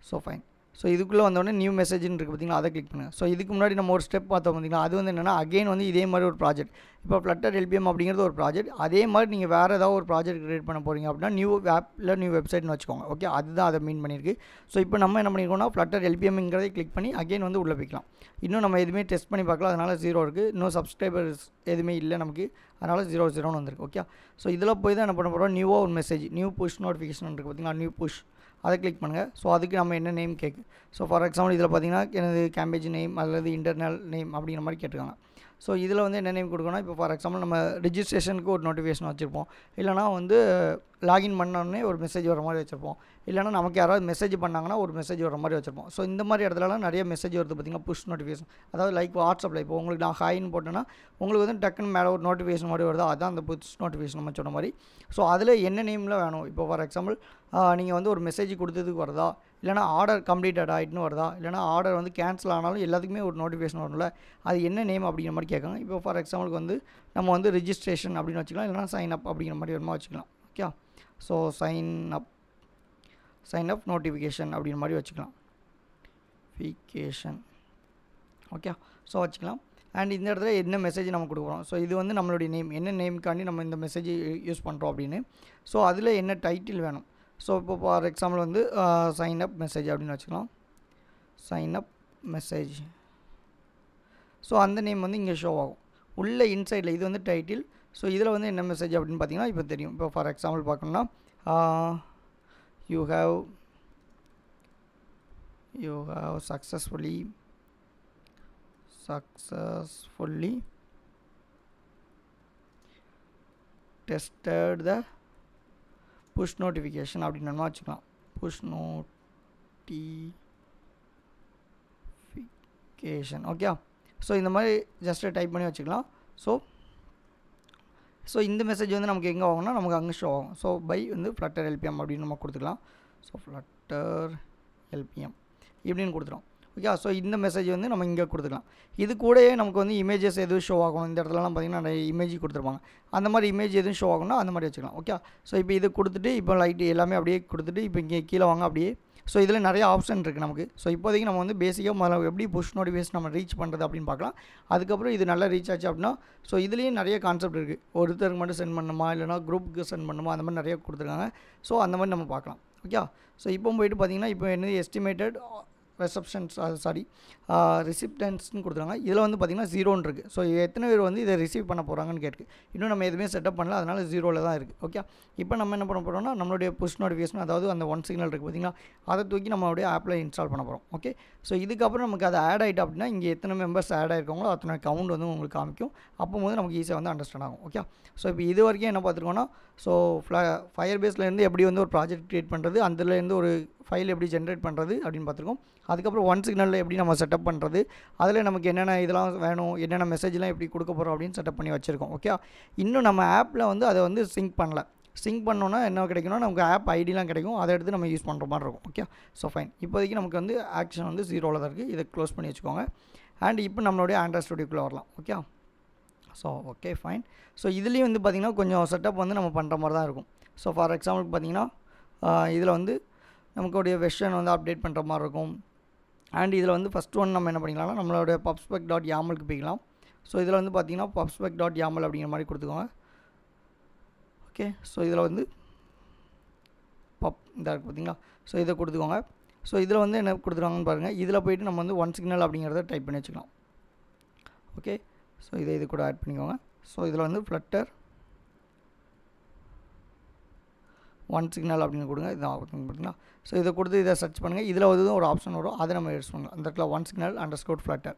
So fine. ஸோ இதுக்குள்ளே வந்தோடனே நியூ மெசேஜ்னு இருக்குது பார்த்தீங்களா, அதை கிளிக் பண்ணுங்கள். ஸோ இதுக்கு முன்னாடி நம்ம ஒரு ஸ்டெப் பார்த்தோம் பார்த்தீங்களா, அது வந்து என்னென்னா அகெயின் வந்து இதே மாதிரி ஒரு ப்ராஜெக்ட். இப்போ Flutter LPM அப்படிங்கிறது ஒரு ப்ராஜெக்ட். அதே மாதிரி நீங்கள் வேறு ஏதாவது ஒரு ப்ராஜெக்ட் க்ரியேட் பண்ண போகிறீங்க அப்படின்னா நியூ ஆப் இல்லை நியூ வெப்சைட்னு வச்சுக்கோங்க. ஓகே. அதுதான் அதை மீன் பண்ணியிருக்கு. ஸோ இப்போ நம்ம என்ன பண்ணியிருக்கோம்னா Flutter LPMங்கிறதை கிளிக் பண்ணி அகெயின் வந்து உள்ளே போய்க்கலாம். இன்னும் நம்ம எதுவுமே டெஸ்ட் பண்ணி பார்க்கலாம், அதனால் 0 இருக்குது. இன்னும் சப்ஸ்கிரைபர்ஸ் எதுவுமே இல்லை நமக்கு, அதனால் 0 வந்திருக்கு. ஓகே. ஸோ இதில் போய் தான் என்ன பண்ண போகிறோம், நியூவாக ஒரு மெசேஜ் நியூ புஷ் நோட்டிஃபிகேஷன் இருக்குது பார்த்தீங்களா, நியூ புஷ் அதை கிளிக் பண்ணுங்கள். ஸோ அதுக்கு நம்ம என்ன நேம் கேட்கு. ஸோ ஃபார் எக்ஸாம்பிள் இதில் பார்த்தீங்கன்னா எனது கேம்பேஜ் நேம் அல்லது இன்டர்னல் நேம் அப்படிங்கிற மாதிரி கேட்டிருக்காங்க. ஸோ இதில் வந்து என்ன நேம் கொடுக்கணும், இப்போ ஃபார் எக்ஸாம்பிள் நம்ம ரிஜிஸ்ட்ரேஷனுக்கு ஒரு நோட்டிஃபிகேஷன் வச்சுருப்போம், இல்லைனா வந்து லாகின் பண்ணோடனே ஒரு மெசேஜ் வர மாதிரி வச்சுருப்போம், இல்லைனா நமக்கு யாராவது மெசேஜ் பண்ணாங்கன்னா ஒரு மெசேஜ் வர மாதிரி வச்சுருப்போம். ஸோ இந்த மாதிரி இடத்துலலாம் நிறைய மெசேஜ் வருது பார்த்திங்கன்னா, புஷ் நோட்டிஃபிகேஷன். அதாவது லைக் வாட்ஸ்அப்பில் இப்போ உங்களுக்கு நான் ஹாய்ன்னு போட்டேன்னா உங்களுக்கு வந்து டக்குன்னு மேலே ஒரு நோட்டிஃபிகேஷன் மாதிரி வருது, அதுதான் அந்த புஷ் நோட்டிஃபிகேஷன் நம்ம சொன்ன மாதிரி. ஸோ அதில் என்ன நேமில் வேணும், இப்போ ஃபார் எக்ஸாம்பிள் நீங்கள் வந்து ஒரு மெசேஜ் கொடுத்ததுக்கு வருதா, இல்லைனா ஆர்டர் கம்ப்ளீட்டட் ஆகிட்டுன்னு வருதா, இல்லைனா ஆர்டர் வந்து கேன்சல் ஆனாலும் எல்லாத்துக்குமே ஒரு நோட்டிஃபிகேஷன் வரும்ல, அது என்ன நேம் அப்படிங்கிற மாதிரி கேட்காங்க. இப்போ ஃபார் எக்ஸாம்பிளுக்கு வந்து நம்ம வந்து ரிஜிஸ்ட்ரேஷன் அப்படின்னு வச்சுக்கலாம், இல்லைனா சைன் அப் அப்படிங்கிற மாதிரி வருமா வச்சுக்கலாம். Okay. So sign up notification அப்படிங்கிற மாதிரி வச்சுக்கலாம். ஃபிகேஷன். ஓகே. ஸோ வச்சுக்கலாம். அண்ட் இந்த இடத்துல என்ன மெசேஜ் நம்ம கொடுக்குறோம். ஸோ இது வந்து நம்மளுடைய நேம், என்ன நேமுக்காண்டி நம்ம இந்த மெசேஜ் யூஸ் பண்ணுறோம் அப்படின்னு. ஸோ அதில் என்ன டைட்டில் வேணும். ஸோ இப்போ ஃபார் எக்ஸாம்பிள் வந்து சைன் அப் மெசேஜ் அப்படின்னு வச்சுக்கலாம். Sign up message. ஸோ அந்த நேம் வந்து இங்கே ஷோ ஆகும் உள்ள இன்சைடில். இது வந்து டைட்டில். ஸோ இதில் வந்து என்ன மெசேஜ் அப்படின்னு பார்த்தீங்கன்னா இப்போ தெரியும். இப்போ ஃபார் எக்ஸாம்பிள் பார்க்கணும்னா you have successfully tested the push notification அப்படின்னு நம்ம வச்சுக்கலாம். push notification. ஓகே. ஸோ இந்த மாதிரி ஜஸ்ட் டைப் பண்ணி வச்சுக்கலாம். ஸோ இந்த மெசேஜ் வந்து நமக்கு எங்கே ஆகும்னா நமக்கு அங்கே ஷோ ஆகும். ஸோ பை வந்து Flutter LPM அப்படின்னு நம்ம கொடுத்துக்கலாம். ஸோ Flutter LPM இப்படின்னு கொடுத்துரும். ஓகே. ஸோ இந்த மெசேஜ் வந்து நம்ம இங்கே கொடுத்துக்கலாம். இது கூடயே நமக்கு வந்து இமேஜஸ் எதுவும் ஷோ ஆகணும். இந்த இடத்துலலாம் பார்த்திங்கன்னா நிறைய இமேஜ் கொடுத்துருப்பாங்க. அந்த மாதிரி இமேஜ் எதுவும் ஷோ ஆகணும்னா அந்த மாதிரி வச்சுக்கலாம். ஓகே. ஸோ இப்போ இது கொடுத்துட்டு இப்போ லைட்டு எல்லாமே அப்படியே கொடுத்துட்டு இப்போ இங்கே கீழே வாங்க அப்படியே. ஸோ இதில் நிறைய ஆப்ஷன் இருக்குது நமக்கு. ஸோ இப்போதைக்கு நம்ம வந்து பேசிக்காக முதல்ல எப்படி புஷ் நோட்டிஃபிகேஷன் நம்ம ரீச் பண்ணுறது அப்படின்னு பார்க்கலாம். அதுக்கப்புறம் இது நல்லா ரீச் ஆச்சு அப்படின்னா ஸோ இதுலேயும் நிறைய கான்செப்ட் இருக்குது. ஒருத்தருக்கு மட்டும் சென்ட் பண்ணணுமா இல்லைனா குரூப்புக்கு சென்ட் பண்ணணுமா அந்த மாதிரி நிறைய கொடுத்துருக்காங்க. ஸோ அந்த மாதிரி நம்ம பார்க்கலாம். ஓகே. ஸோ இப்போ போய்ட்டு பார்த்திங்கன்னா இப்போ என்னது எஸ்டிமேட்டட் ரிசிப்டன்ஸ்னு கொடுத்துருக்காங்க. இதில் வந்து பார்த்திங்கன்னா 0ன்னு இருக்குது. ஸோ எத்தனை பேர் வந்து இதை ரிசீவ் பண்ண போகிறாங்கன்னு கேட்கு. இன்னும் நம்ம எதுவுமே செட்டப் பண்ணல, அதனால் 0ல் தான் இருக்குது. ஓகே. இப்போ நம்ம என்ன பண்ண போகிறோம்னா நம்மளுடைய புஷ் நோட்டிஃபிகேஷன், அதாவது அந்த ஒன் சிக்னல் இருக்குது பார்த்திங்களா, அதை தூக்கி நம்மளுடைய ஆப்பில் இன்ஸ்டால் பண்ண போகிறோம். ஓகே. ஸோ இதுக்கப்புறம் நமக்கு அது ஆட் ஆகிட்டு அப்படின்னா இங்கே எத்தனை மெம்பர்ஸ் ஆட் ஆகிருக்காங்களோ அத்தனை கவுண்ட் வந்து உங்களுக்கு காமிக்கும். அப்போது நமக்கு ஈஸியாக வந்து அண்டர்ஸ்டாண்ட் ஆகும். ஓகே. ஸோ இப்போ இது வரைக்கும் என்ன பார்த்துருக்கோன்னா ஸோ ஃபயர்பேஸ்லேருந்து எப்படி வந்து ஒரு ப்ராஜெக்ட் க்ரியேட் பண்ணுறது, அதுலேருந்து ஒரு ஃபைல் எப்படி ஜென்ரேட் பண்ணுறது அப்படின்னு பார்த்துருக்கோம். அதுக்கப்புறம் ஒன் சிக்னலில் எப்படி நம்ம செட்டப் பண்ணுறது, அதில் நமக்கு என்னென்ன இதெல்லாம் வேணும், என்னென்ன மெசேஜ்லாம் எப்படி கொடுக்க போகிறோம் அப்படின்னு செட்டப் பண்ணி வச்சுருக்கோம். ஓகே. இன்னும் நம்ம ஆப்பில் வந்து அதை வந்து சிங்க் பண்ணல. சிங்க் பண்ணோன்னா என்ன கிடைக்கும்னா நமக்கு ஆப் ஐடிலாம் கிடைக்கும். அதை எடுத்து நம்ம யூஸ் பண்ணுற மாதிரி இருக்கும். ஓகே. So fine. இப்போதைக்கு நமக்கு வந்து ஆக்ஷன் வந்து 0ல் தான் இருக்குது. இதை க்ளோஸ் பண்ணி வச்சுக்கோங்க. அண்ட் இப்போ நம்மளுடைய ஆண்ட்ராய்ட் ஸ்டுடியோக்குள்ளே வரலாம். Okay. So okay fine. So இதுலேயும் வந்து பார்த்திங்கன்னா கொஞ்சம் செட்டப் வந்து நம்ம பண்ணுற மாதிரி தான் இருக்கும். ஸோ ஃபார் எக்ஸாம்பிளுக்கு பார்த்திங்கன்னா இதில் வந்து நமக்குடைய வெர்ஷன் வந்து அப்டேட் பண்ணுற மாதிரி இருக்கும். அண்ட் இதில் வந்து ஃபஸ்ட் ஒன் நம்ம என்ன பண்ணிக்கலாம்னா நம்மளோட pubspec.yamlக்கு போய்க்கலாம். ஸோ இதில் வந்து பார்த்திங்கன்னா pubspec.yaml அப்படிங்கிற மாதிரி கொடுத்துக்கோங்க. ஓகே. ஸோ இதில் வந்து இந்த இருக்குது பார்த்திங்களா. ஸோ இதை கொடுத்துக்கோங்க. ஸோ இதில் வந்து என்ன கொடுத்துருவாங்கன்னு பாருங்கள். இதில் போய்ட்டு நம்ம வந்து ஒன் சிக்னல் அப்படிங்கிறத டைப் பண்ணி வச்சுக்கலாம். ஓகே. ஸோ இது கூட ஆட் பண்ணிக்கோங்க. ஸோ இதில் வந்து Flutter ஒன் சிக்னல் அப்படின்னு கொடுங்க. இதான் பார்த்தீங்களா. ஸோ இதை கொடுத்து இதை சர்ச் பண்ணுங்கள். இதில் வந்து ஒரு ஆப்ஷன் வரும், அதை நம்ம யூஸ் பண்ணலாம். அந்த இடத்துல ஒன் சிக்னல் _Flutter.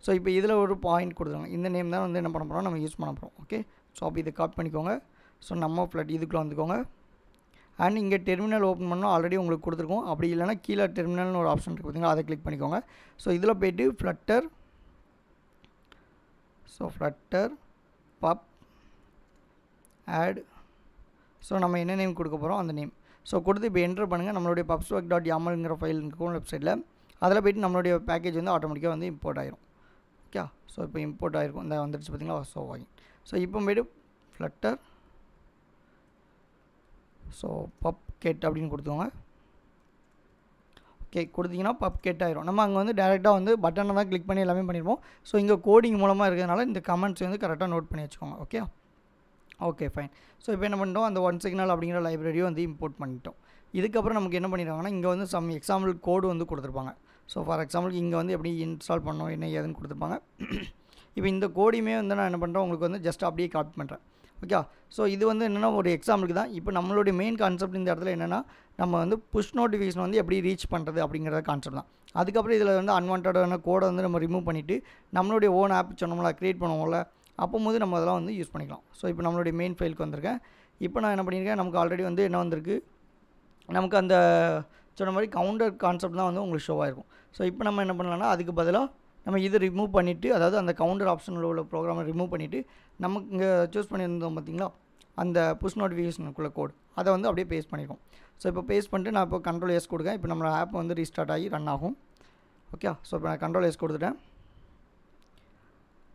ஸோ இப்போ இதில் ஒரு பாயிண்ட் கொடுத்துருவாங்க. இந்த நேம் தான் வந்து என்ன பண்ண போகிறோம், நம்ம யூஸ் பண்ண போகிறோம். ஓகே. ஸோ அப்போ இதை காப்பி பண்ணிக்கோங்க. ஸோ நம்ம இதுக்குள்ளே வந்துக்கோங்க. அண்ட் இங்கே டெர்மினல் ஓப்பன் பண்ணோம், ஆல்ரெடி உங்களுக்கு கொடுத்துருக்கோம். அப்படி இல்லைனா கீழே டெர்மினல்னு ஒரு ஆப்ஷன் இருக்குது பார்த்தீங்களா, அதை கிளிக் பண்ணிக்கோங்க. ஸோ இதில் போய்ட்டு Flutter pub add. ஸோ நம்ம என்ன நேம் கொடுக்க போகிறோம் அந்த நேம். ஸோ கொடுத்து இப்போ என்டர் பண்ணுங்கள். நம்மளுடைய pubspec.yamlங்கிற ஃபைல் இருக்கும் வெப்சைட்டில். அதில் போய்ட்டு நம்மளுடைய பேக்கேஜ் வந்து ஆட்டோமேட்டிக்காக வந்து இம்போர்ட் ஆகிரும். ஓகே. ஸோ இப்போ இம்போர்ட் ஆகிருக்கும். இந்த வந்துடுச்சு பார்த்தீங்களா. ஸோ வாங்கி ஸோ இப்போ போய்ட்டு Flutter pubget அப்படின்னு கொடுத்துக்கோங்க. ஓகே. கொடுத்தீங்கன்னா pubget ஆயிரும். நம்ம அங்கே வந்து டேரெக்டாக வந்து பட்டனை தான் கிளிக் பண்ணி எல்லாமே பண்ணியிருப்போம். ஸோ இங்கே கோடிங் மூலமாக இருக்கிறதுனால இந்த கமெண்ட்ஸ் வந்து கரெக்டாக நோட் பண்ணி வச்சுக்கோங்க. ஓகே. Okay fine. ஸோ இப்போ என்ன பண்ணிட்டோம், அந்த ஒன் சிக்னல் அப்படிங்கிற லைப்ரரியை வந்து இம்போர்ட் பண்ணிட்டோம். இதுக்கப்புறம் நமக்கு என்ன பண்ணிடுவாங்கன்னா இங்கே வந்து சம் எக்ஸாம்பிள் கோடு வந்து கொடுத்துருப்பாங்க. ஸோ ஃபார் எக்ஸாம்பிளுக்கு இங்கே வந்து எப்படி இன்ஸ்டால் பண்ணணும் என்ன ஏதுன்னு கொடுத்துருப்பாங்க. இப்போ இந்த கோடியுமே வந்து நான் என்ன பண்ணுறேன் உங்களுக்கு வந்து ஜஸ்ட் அப்படியே காப்பி பண்ணுறேன். ஓகே. ஸோ இது வந்து என்னென்னா ஒரு எக்ஸாம்பிளுக்கு தான். இப்போ நம்மளுடைய மெயின் கான்செப்ட் இந்த இடத்துல என்னென்னா நம்ம வந்து புஷ் நோட்டிஃபிகேஷன் வந்து எப்படி ரீச் பண்ணுறது அப்படிங்கிற கான்செப்ட் தான். அதுக்கப்புறம் இதில் வந்து அன்வான்டான கோடை வந்து நம்ம ரிமூவ் பண்ணிவிட்டு நம்மளுடைய ஓன் ஆப் சொன்னோம்ல க்ரியேட் பண்ணுவோம்ல, அப்போது நம்ம அதெல்லாம் வந்து யூஸ் பண்ணிக்கலாம். ஸோ இப்போ நம்மளுடைய மெயின் ஃபைலுக்கு வந்திருக்கேன். இப்போ நான் என்ன பண்ணியிருக்கேன், நமக்கு ஆல்ரெடி வந்து என்ன வந்திருக்கு, நமக்கு அந்த சொன்ன மாதிரி கவுண்டர் கான்செப்ட் தான் வந்து உங்களுக்கு ஷோ ஆகிருக்கும். ஸோ இப்போ நம்ம என்ன பண்ணலாம்னா அதுக்கு பதிலாக நம்ம இது ரிமூவ் பண்ணிவிட்டு, அதாவது அந்த கவுண்டர் ஆப்ஷனில் உள்ள ப்ரோக்ராமை ரிமூவ் பண்ணிவிட்டு நமக்கு இங்கே சூஸ் பண்ணியிருந்தோம் பார்த்திங்களா அந்த புஷ் நோட்டிஃபிகேஷனுக்குள்ள கோட், அதை வந்து அப்படியே பேஸ்ட் பண்ணியிருக்கோம். ஸோ இப்போ பேஸ்ட் பண்ணிட்டு நான் இப்போ Ctrl+S கொடுக்கேன். இப்போ நம்ம ஆப் வந்து ரீஸ்டார்ட் ஆகி ரன் ஆகும். ஓகே. ஸோ இப்போ நான் Ctrl+S கொடுத்துட்டேன்.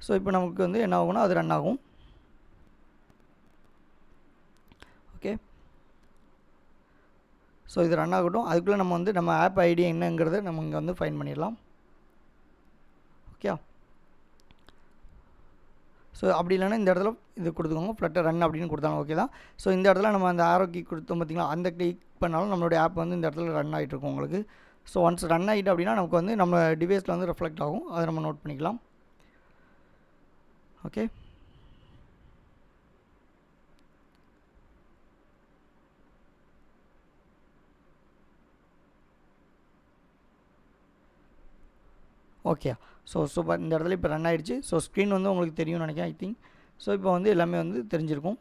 ஸோ இப்போ நமக்கு வந்து என்ன ஆகும்னா அது ரன் ஆகும். ஓகே. ஸோ இது ரன் ஆகட்டும். அதுக்குள்ளே நம்ம வந்து நம்ம ஆப் ஐடி என்னங்கிறத நம்ம இங்கே வந்து ஃபைண்ட் பண்ணிடலாம். ஓகே. ஸோ அப்படி இல்லைன்னா இந்த இடத்துல இது கொடுத்துக்கோங்க ஃப்ளட்டர் ரன் அப்படின்னு கொடுத்தாலும் ஓகே தான். ஸோ இந்த இடத்துல நம்ம அந்த ஆரோ கீ கொடுத்தோம் பார்த்திங்களா, அந்த கிளிக் பண்ணாலும் நம்மளுடைய ஆப் வந்து இந்த இடத்துல ரன் ஆகிட்டு இருக்கும் உங்களுக்கு. ஸோ ஒன்ஸ் ரன் ஆகிட்டு அப்படின்னா நமக்கு வந்து நம்ம டிவைஸில் வந்து ரிஃப்ளெக்ட் ஆகும், அதை நம்ம நோட் பண்ணிக்கலாம். Okay, okay. ஸோ சூப்பர், இந்த இடத்துல இப்போ ரன் ஆகிடுச்சு. ஸோ ஸ்க்ரீன் வந்து உங்களுக்கு தெரியும்னு நினைக்கிறேன் ஐ திங்க். ஸோ இப்போ வந்து எல்லாமே வந்து தெரிஞ்சிருக்கும்.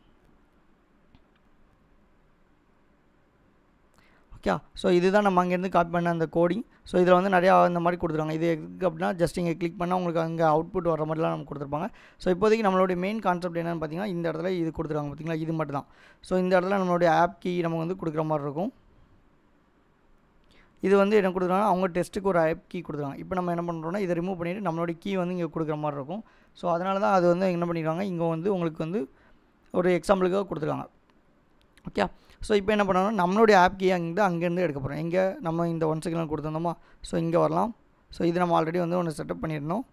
ஓகே, ஸோ இதுதான் நம்ம அங்கேருந்து காப்பி பண்ண அந்த கோடிங். ஸோ இதில் வந்து நிறையா இந்த மாதிரி கொடுத்துருவாங்க. இது எதுக்கு அப்படின்னா ஜஸ்ட் இங்கே கிளிக் பண்ணால் உங்களுக்கு அங்கே அவுட்புட் வர மாதிரிலாம் நம்ம கொடுத்துருப்பாங்க. ஸோ இப்போதைக்கு நம்மளுடைய மெயின் கான்செப்ட் என்னென்னு பார்த்தீங்கன்னா இந்த இடத்துல இது கொடுத்துருவாங்க பார்த்தீங்களா, இது மட்டும் தான். ஸோ இந்த இடத்துல நம்மளுடைய ஆப் கீ நம்ம வந்து கொடுக்குற மாதிரி இருக்கும். இது வந்து என்ன கொடுக்குறாங்கன்னா அவங்க டெஸ்ட்டுக்கு ஒரு ஆப் கீ கொடுக்குறாங்க. இப்போ நம்ம என்ன பண்ணுறோம்னா இதை ரிமூவ் பண்ணிவிட்டு நம்மளோட கீ வந்து இங்கே கொடுக்குற மாதிரி இருக்கும். ஸோ அதனால தான் அது வந்து என்ன பண்ணிடுவாங்க, இங்கே வந்து உங்களுக்கு வந்து ஒரு எக்ஸாம்பிளுக்காக கொடுத்துருக்காங்க. ஓகே, ஸோ இப்போ என்ன பண்ணோம்னா நம்மளுடைய ஆப் கீ அங்கேருந்து எடுக்க போகிறோம். எங்கே நம்ம இந்த 1 செகண்ட் கொடுத்துருந்தோமா, ஸோ இங்கே வரலாம். ஸோ இது நம்ம ஆல்ரெடி வந்து ஒன்று செட்டப் பண்ணியிருந்தோம்.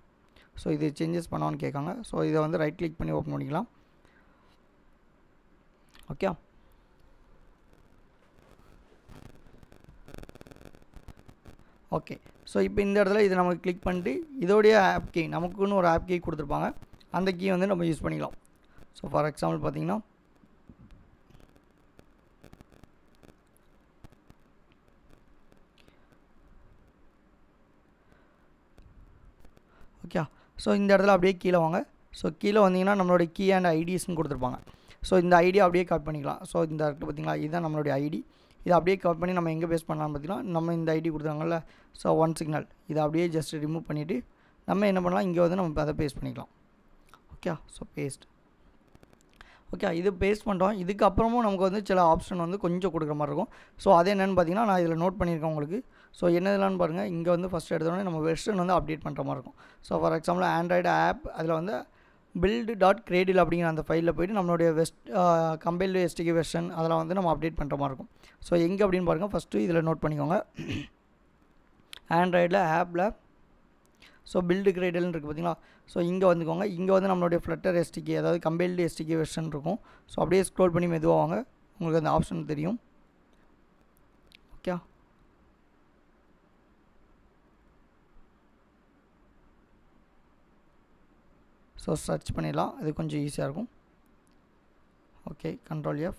ஸோ இது சேஞ்சஸ் பண்ணோன்னு கேட்காங்க. ஸோ இதை வந்து ரைட் கிளிக் பண்ணி ஓப்பன் பண்ணிக்கலாம். Okay, okay. ஸோ இப்போ இந்த இடத்துல இது நம்ம கிளிக் பண்ணிட்டு இதோடைய ஆப் கீ நமக்குன்னு ஒரு ஆப் கீ கொடுத்துருப்பாங்க, அந்த கீ வந்து நம்ம யூஸ் பண்ணிக்கலாம். ஸோ ஃபார் எக்ஸாம்பிள் பார்த்தீங்கன்னா ஓகே. ஸோ இந்த இடத்துல அப்படியே கீழே வாங்க. ஸோ கீழே வந்தீங்கன்னா நம்மளுடைய கீ அண்ட் ஐடிஸ்ன்னு கொடுத்துருப்பாங்க. ஸோ இந்த ஐடியா அப்படியே காப்பி பண்ணிக்கலாம். ஸோ இந்த இருக்குது பார்த்தீங்களா, இதுதான் நம்மளுடைய ஐடி. இதை அப்படியே காப்பி பண்ணி நம்ம எங்கே பேஸ் பண்ணலாம் பார்த்தீங்கன்னா நம்ம இந்த ஐடி கொடுத்தாங்கல்ல, ஸோ 1 சிக்னல் இதை அப்படியே ஜஸ்ட் ரிமூவ் பண்ணிவிட்டு நம்ம என்ன பண்ணலாம், இங்கே வந்து நம்ம அதை பேஸ்ட் பண்ணிக்கலாம். Okay, so paste. ஓகே, இது பேஸ்ட் பண்ணிட்டோம். இதுக்கப்புறமும் நமக்கு வந்து சில ஆப்ஷன் வந்து கொஞ்சம் கொடுக்குற மாதிரி இருக்கும். ஸோ அது என்னென்னு பார்த்தீங்கன்னா நான் இதில் நோட் பண்ணியிருக்கேன் உங்களுக்கு. ஸோ என்னதுலான்னு பாருங்கள், இங்கே வந்து ஃபஸ்ட்டு எடுத்தோடனே நம்ம வெர்ஷன் வந்து அப்டேட் பண்ணுற மாதிரி இருக்கும். So for example android app அதில் வந்து build.cradle அப்படிங்கிற அந்த ஃபைலில் போய்ட்டு நம்மளுடைய கம்பைல்டு SDK வெர்ஷன் அதெல்லாம் வந்து நம்ம அப்டேட் பண்ணுற மாதிரி இருக்கும். ஸோ எங்கே அப்படின்னு பாருங்கள், ஃபஸ்ட்டு இதில் நோட் பண்ணிக்கோங்க. ஆண்ட்ராய்டில் ஆப்பில் ஸோ build.cradleன்னு இருக்குது பார்த்தீங்களா, ஸோ இங்கே வந்துக்கோங்க. இங்கே வந்து நம்மளுடைய ஃப்ளட்டர் SDK அதாவது கம்பைல்டு SDK வெர்ஷன் இருக்கும். ஸோ அப்படியே ஸ்க்ரோல் பண்ணி மெதுவாக வாங்க, உங்களுக்கு அந்த ஆப்ஷன் தெரியும். ஓகே, ஸோ சர்ச் பண்ணிடலாம், அது கொஞ்சம் ஈஸியாக இருக்கும். Okay, Ctrl F.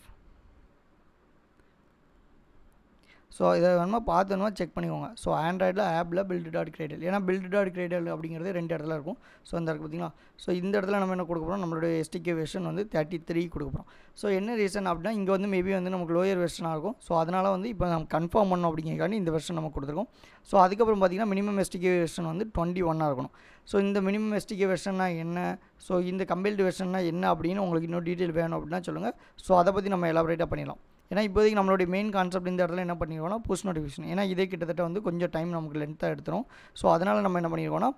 ஸோ இதை வேணுமா பார்த்து வேணுமா செக் பண்ணிக்கோங்க. ஸோ ஆண்ட்ராய்டில் ஆப்பில் build.cradle, ஏன்னா build.cradle அப்படிங்கிறது 2 இடத்துல இருக்கும். ஸோ இந்த இருக்குது பார்த்தீங்களா, ஸோ இந்த இடத்துல நம்ம என்ன கொடுக்க போகிறோம், நம்மளுடைய SDK வெர்ஷன் வந்து 33 கொடுக்க போகிறோம். ஸோ என்ன ரீசன் அப்படின்னா இங்கே வந்து மேபி வந்து நமக்கு லோயர் வெர்ஷனாக இருக்கும். ஸோ அதனால் வந்து இப்போ நம்ம கன்ஃபார்ம் பண்ணோம் அப்படிங்கிறக்காண்டி இந்த வெர்ஷன் நம்ம கொடுத்துருக்கோம். ஸோ அதுக்கப்புறம் பார்த்தீங்கன்னா மினிமம் SDK வெர்ஷன் வந்து 21 இருக்கணும். ஸோ இந்த மினிமம் SDK வெர்ஷன்னா என்ன, ஸோ இந்த கம்பைல்டு வெர்ஷன்னா என்ன அப்படின்னு உங்களுக்கு இன்னும் டீட்டெயில் வேணும் அப்படின்னா சொல்லுங்கள். ஸோ அதை பற்றி நம்ம எலாபரேட்டாக பண்ணிடலாம். ஏன்னா இப்போதைக்கு நம்மளுடைய மெயின் கான்செப்ட் இந்த இடத்துல என்ன பண்ணிடுவோம்னா புஷ் நோட்டிஃபிகேஷன், ஏன்னா இதே கிட்டத்தட்ட வந்து கொஞ்சம் டைம் நமக்கு லென்த்தாக எடுத்துரும். ஸோ அதனால் நம்ம என்ன பண்ணிடுவோம்னா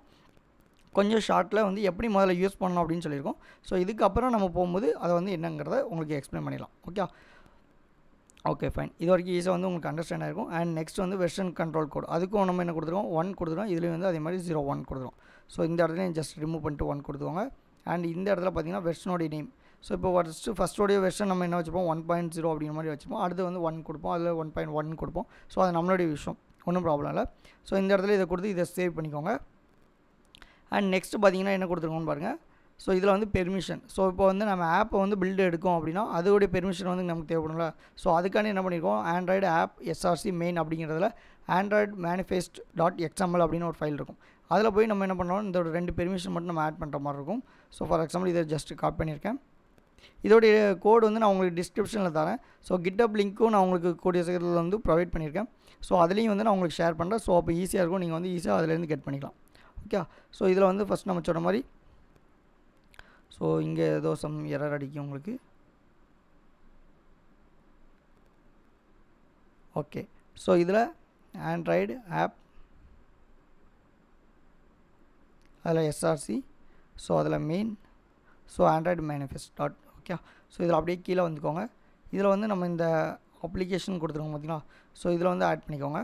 கொஞ்சம் ஷார்ட்டில் வந்து எப்படி முதல்ல யூஸ் பண்ணணும் அப்படின்னு சொல்லியிருக்கோம். ஸோ இதுக்கப்புறம் நம்ம போகும்போது அதை வந்து என்னங்கிறத உங்களுக்கு எக்ஸ்பிளைன் பண்ணிடலாம். Okay, okay fine. இது வரைக்கும் ஈஸியாக வந்து உங்களுக்கு அண்டர்ஸ்டாண்ட் ஆகிருக்கும். அண்ட் நெக்ஸ்ட் வந்து வெர்ஷன் கண்ட்ரோல் கோட், அதுக்கும் நம்ம என்ன கொடுத்துருவோம் 1 கொடுத்துருவோம். இதுலேயும் வந்து அதே மாதிரி 01 கொடுத்துருவோம். ஸோ இந்த இடத்துல ஜஸ்ட் ரிமூவ் பண்ணிட்டு 1 கொடுத்துவாங்க. அண்ட் இந்த இடத்துல பார்த்தீங்கன்னா வெர்ஷனோடைய நேம், ஸோ இப்போ ஃபஸ்ட்டோடைய வெர்ஷன் நம்ம என்ன வச்சுப்போம் 1.0 அப்படிங்கிற மாதிரி வச்சுப்போம். அடுத்து வந்து 1 கொடுப்போம், அதில் 1.1 கொடுப்போம். ஸோ அது நம்மளுடைய விஷயம், ஒன்றும் ப்ராப்ளம் இல்லை. ஸோ இந்த இடத்துல இதை கொடுத்து இதை சேவ் பண்ணிக்கோங்க. அண்ட் நெக்ஸ்ட் பார்த்தீங்கன்னா என்ன கொடுத்துருக்கோன்னு பாருங்கள். ஸோ இதில் வந்து பெர்மிஷன், ஸோ இப்போ வந்து நம்ம ஆப்பை வந்து பில்டு எடுக்கும் அப்படின்னா அதோடைய பெர்மிஷன் வந்து நமக்கு தேவைப்படும்ல. ஸோ அதுக்காண்டி என்ன பண்ணியிருக்கோம், ஆண்ட்ராய்டு ஆப் SRC மெயின் அப்படிங்கிறதுல ஆண்ட்ராய்டு manifest.xml அப்படின்னு ஒரு ஃபைல் இருக்கும். அதில் போய் நம்ம என்ன பண்ணுறோம், இந்த 2 பெர்மிஷன் மட்டும் நம்ம ஆட் பண்ணுற மாதிரி இருக்கும். ஸோ ஃபார் எக்ஸாம்பிள் இதை ஜஸ்ட் காப்பி பண்ணியிருக்கேன். இதோடைய கோடு வந்து நான் உங்களுக்கு டிஸ்கிரிப்ஷனில் தரேன். ஸோ GitHub லிங்க்கும் நான் உங்களுக்கு கூடிய சீக்கிரத்தில் வந்து ப்ரொவைட் பண்ணியிருக்கேன். ஸோ அதுலேயும் வந்து நான் உங்களுக்கு ஷேர் பண்ணுறேன். ஸோ அப்போ ஈஸியாக இருக்கும், நீங்கள் வந்து ஈஸியாக அதிலேருந்து கெட் பண்ணிக்கலாம். ஓகே, ஸோ இதில் வந்து ஃபஸ்ட் நம்ம சொன்ன மாதிரி ஸோ இங்கே ஏதோ சம் எரர் அடிக்கும் உங்களுக்கு. ஓகே, ஸோ இதில் ஆண்ட்ராய்டு ஆப் அதில் SRC, ஸோ அதில் main, so Android manifest. Okay, so இதில் அப்படியே கீழே வந்துக்கோங்க. இதில் வந்து நம்ம இந்த அப்ளிகேஷன் கொடுத்துருக்கோம் பார்த்தீங்களா, ஸோ இதில் வந்து ஆட் பண்ணிக்கோங்க.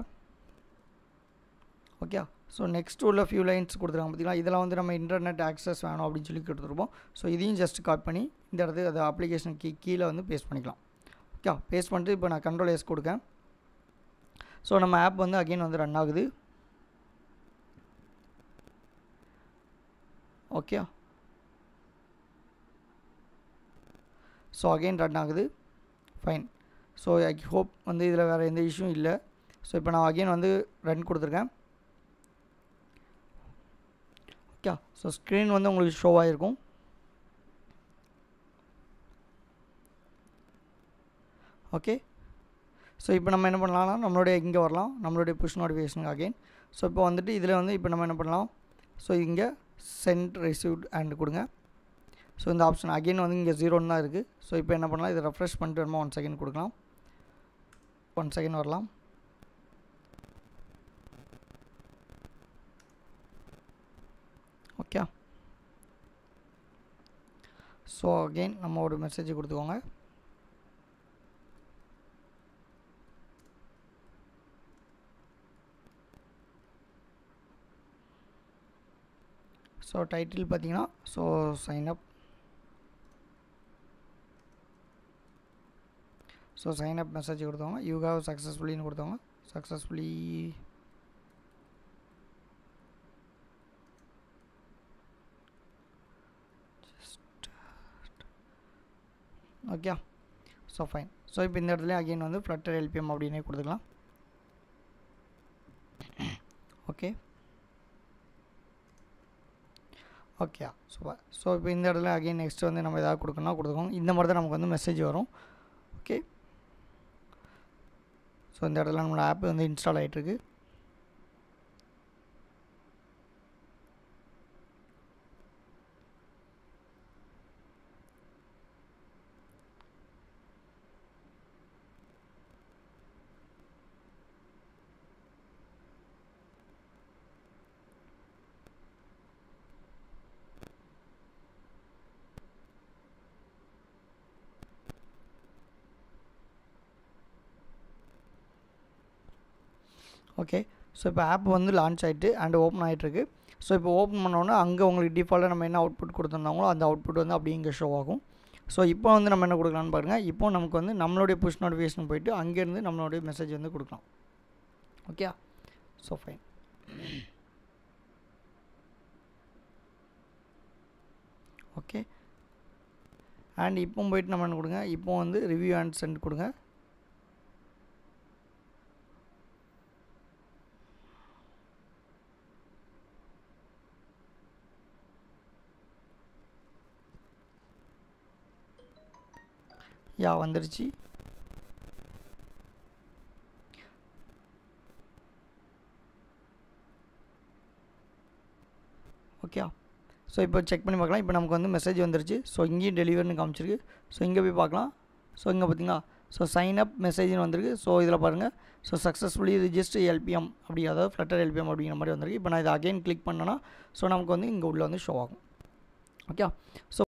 ஓகே, ஸோ நெக்ஸ்ட் உள்ள ஃபியூ லைன்ஸ் கொடுத்துருக்காங்க பார்த்தீங்களா, இதெல்லாம் வந்து நம்ம இன்டர்நெட் ஆக்சஸ் வேணும் அப்படின்னு சொல்லி கொடுத்துருப்போம். ஸோ இதையும் ஜஸ்ட் காப்பி பண்ணி இந்த இடத்துக்கு அது அப்ளிகேஷன் கீழே வந்து பேஸ்ட் பண்ணிக்கலாம். ஓகே, பேஸ்ட் பண்ணிட்டு இப்போ நான் கண்ட்ரோல் எஸ் கொடுக்கேன். ஸோ நம்ம ஆப் வந்து அகெயின் வந்து ரன் ஆகுது. ஓகே, ஸோ அகெயின் ரன் ஆகுது. ஃபைன். ஸோ ஐ ஹோப் வந்து இதில் வேறு எந்த இஷ்யூவும் இல்லை. ஸோ இப்போ நான் அகெயின் வந்து ரன் கொடுத்துருக்கேன். ஓகே, ஸோ ஸ்க்ரீன் வந்து உங்களுக்கு ஷோ ஆகிருக்கும். ஓகே, ஸோ இப்போ நம்ம என்ன பண்ணலாம்னா நம்மளுடைய இங்கே வரலாம், நம்மளுடைய புஷ் நோட்டிஃபிகேஷனுக்கு அகெயின். ஸோ இப்போ வந்துட்டு இதில் வந்து இப்போ நம்ம என்ன பண்ணலாம், ஸோ இங்கே சென்ட் ரிசீவ்ட் அண்ட் கொடுங்க. ஸோ இந்த ஆப்ஷன் அகெயின் வந்து இங்கே 0 தான் இருக்குது. ஸோ இப்போ என்ன பண்ணலாம், இதை ரெஃப்ரெஷ் பண்ணிட்டு வருமா 1 செகண்ட் கொடுக்கலாம். 1 செகண்ட் வரலாம். ஓகே, ஸோ அகெயின் நம்ம ஒரு மெசேஜ் கொடுத்துக்கோங்க. ஸோ டைட்டில் பார்த்தீங்கன்னா so sign up. So sign up message கொடுத்தவங்க யூ ஹேவ் சக்ஸஸ்ஃபுல்லின்னு கொடுத்தவங்க successfully okay. So fine. So இப்போ இந்த இடத்துல அகெயின் வந்து Flutter LPM அப்படின்னே கொடுத்துக்கலாம். Okay okay super. ஸோ இப்போ இந்த இடத்துல அகெயின் நெக்ஸ்ட் வந்து நம்ம எதாவது கொடுக்கணும். இந்த மாதிரி தான் நமக்கு வந்து மெசேஜ் வரும். ஓகே, ஸோ இந்த இடத்துல நம்மளோட ஆப் வந்து இன்ஸ்டால் ஆகிட்டுருக்கு. ஓகே, ஸோ இப்போ ஆப் வந்து லான்ச் ஆகிட்டு அண்ட் ஓப்பன் ஆகிட்டுருக்கு. ஸோ இப்போ ஓப்பன் பண்ணோன்னா அங்கே உங்களுக்கு டிஃபால்ட்டாக நம்ம என்ன அவுட்புட் கொடுத்துருந்தாங்களோ அந்த அவுட்புட் வந்து அப்படியே இங்கே ஷோ ஆகும். ஸோ இப்போ வந்து நம்ம என்ன கொடுக்கலான்னு பாருங்கள். இப்போ நமக்கு வந்து நம்மளுடைய புஷ் நோட்டிஃபிகேஷன் போய்ட்டு அங்கேருந்து நம்மளுடைய மெசேஜ் வந்து கொடுக்கலாம். Okay, so fine. Okay, and இப்போ போய்ட்டு நம்ம என்ன கொடுங்க, இப்போ வந்து ரிவ்யூ அண்ட் சென்ட் கொடுங்க. யா வந்துருச்சு. ஓகே, ஸோ இப்போ செக் பண்ணி பார்க்கலாம். இப்போ நமக்கு வந்து மெசேஜ் வந்துருச்சு. ஸோ இங்கேயும் டெலிவர்னு காமிச்சிருக்கு. ஸோ இங்கே போய் பார்க்கலாம். ஸோ இங்கே பார்த்தீங்களா, ஸோ சைன் அப் மெசேஜ்னு வந்திருக்கு. ஸோ இதில் பாருங்கள், ஸோ சக்ஸஸ்ஃபுல்லி ரிஜிஸ்டர் LPM அப்படி, அதாவது Flutter LPM அப்படிங்கிற மாதிரி வந்திருக்கு. இப்போ நான் இதை அகைன் கிளிக் பண்ணேன்னா ஸோ நமக்கு வந்து இங்கே உள்ள வந்து ஷோ ஆகும். Okay, so